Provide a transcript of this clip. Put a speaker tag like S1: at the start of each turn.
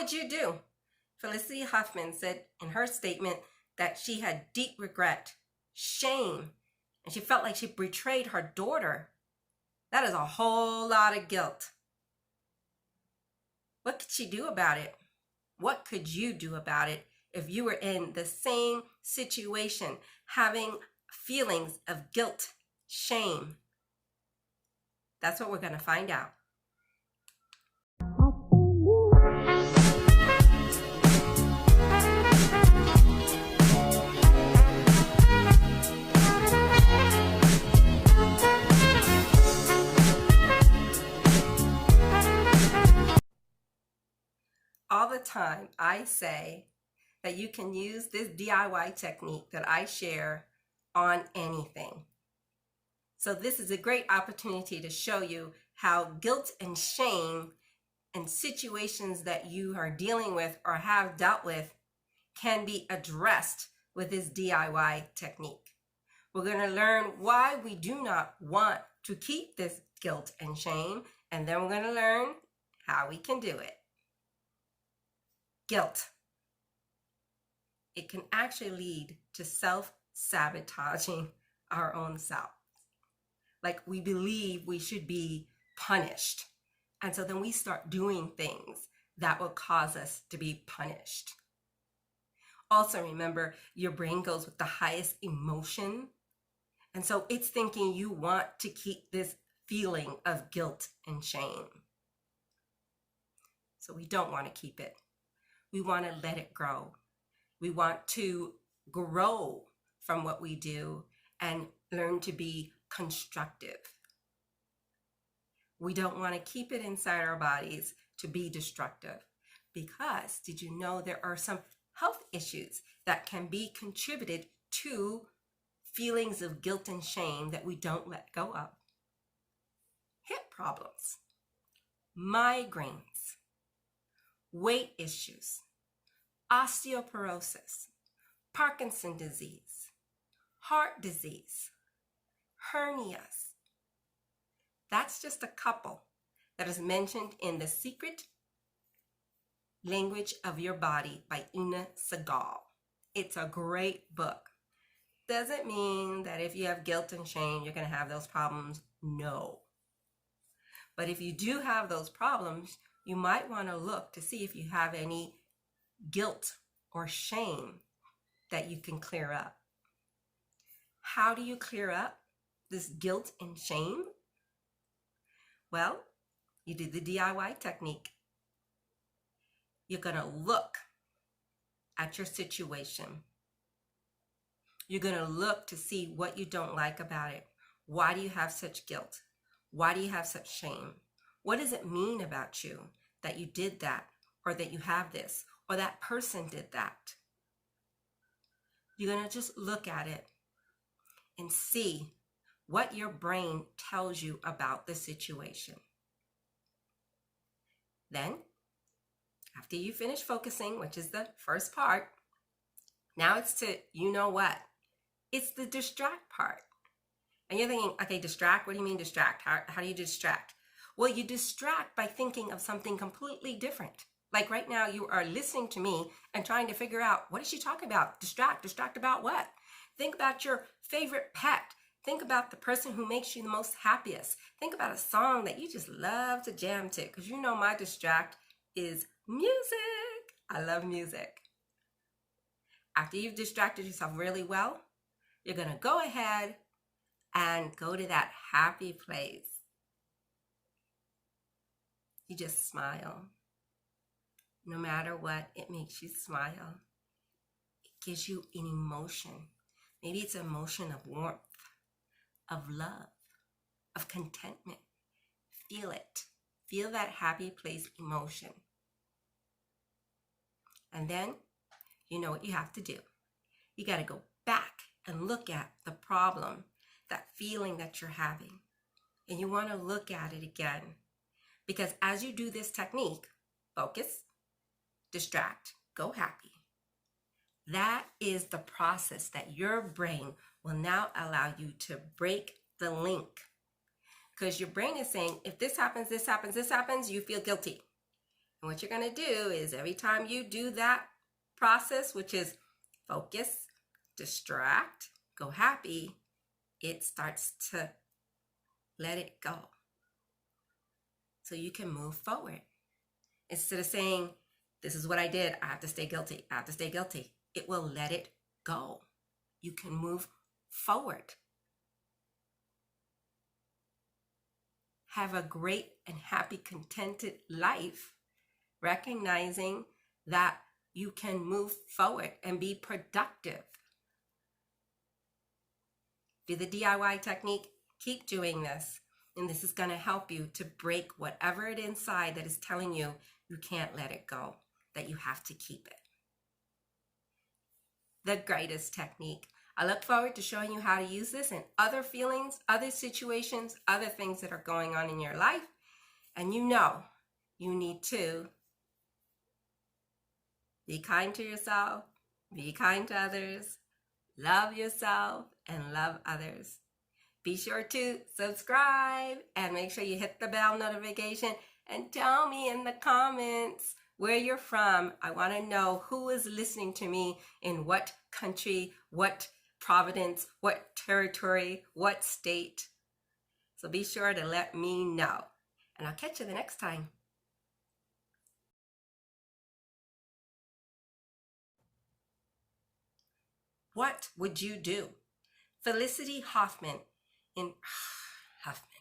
S1: would you do? Felicity Huffman said in her statement that she had deep regret, shame, and she felt like she betrayed her daughter. That is a whole lot of guilt. What could she do about it? What could you do about it if you were in the same situation, having feelings of guilt, shame? That's what we're going to find out. All the time, I say that you can use this DIY technique that I share on anything. So this is a great opportunity to show you how guilt and shame and situations that you are dealing with or have dealt with can be addressed with this DIY technique. We're going to learn why we do not want to keep this guilt and shame, and then we're going to learn how we can do it. Guilt. It can actually lead to self-sabotaging our own selves. Like we believe we should be punished. And so then we start doing things that will cause us to be punished. Also remember, your brain goes with the highest emotion. And so it's thinking you want to keep this feeling of guilt and shame. So we don't want to keep it. We want to let it grow. We want to grow from what we do and learn to be constructive. We don't want to keep it inside our bodies to be destructive, because did you know there are some health issues that can be contributed to feelings of guilt and shame that we don't let go of? Hip problems, migraines, weight issues, osteoporosis, Parkinson's disease, heart disease, hernias. That's just a couple that is mentioned in The Secret Language of Your Body by Ina Segal. It's a great book. Doesn't mean that if you have guilt and shame, you're going to have those problems. No. But if you do have those problems, you might want to look to see if you have any guilt or shame that you can clear up. How do you clear up this guilt and shame? Well, you do the DIY technique. You're going to look at your situation. You're going to look to see what you don't like about it. Why do you have such guilt? Why do you have such shame? What does it mean about you that you did that, or that you have this, or that person did that? You're going to just look at it and see what your brain tells you about the situation. Then, after you finish focusing, which is the first part, now it's to, you know what? It's the distract part. And you're thinking, okay, distract? What do you mean distract? How do you distract? Well, you distract by thinking of something completely different. Like right now, you are listening to me and trying to figure out, what is she talking about? Distract about what? Think about your favorite pet. Think about the person who makes you the most happiest. Think about a song that you just love to jam to, because you know my distract is music. I love music. After you've distracted yourself really well, you're going to go ahead and go to that happy place. You just smile. No matter what, it makes you smile. It gives you an emotion. Maybe it's an emotion of warmth, of love, of contentment. Feel it. Feel that happy place emotion. And then, you know what you have to do. You got to go back and look at the problem, that feeling that you're having. And you want to look at it again. Because as you do this technique, focus, distract, go happy. That is the process that your brain will now allow you to break the link. Because your brain is saying, if this happens, this happens, this happens, you feel guilty. And what you're going to do is every time you do that process, which is focus, distract, go happy, it starts to let it go. So you can move forward. Instead of saying, this is what I did, I have to stay guilty, I have to stay guilty, it will let it go. You can move forward. Have a great and happy, contented life, recognizing that you can move forward and be productive. Do the DIY technique, keep doing this, and this is going to help you to break whatever it inside that is telling you you can't let it go, that you have to keep it. The greatest technique. I look forward to showing you how to use this in other feelings, other situations, other things that are going on in your life. And you know, you need to be kind to yourself, be kind to others, love yourself, and love others. Be sure to subscribe and make sure you hit the bell notification and tell me in the comments where you're from. I want to know who is listening to me in what country, what province, what territory, what state. So be sure to let me know. And I'll catch you the next time. What would you do? Felicity Hoffman in Hoffman.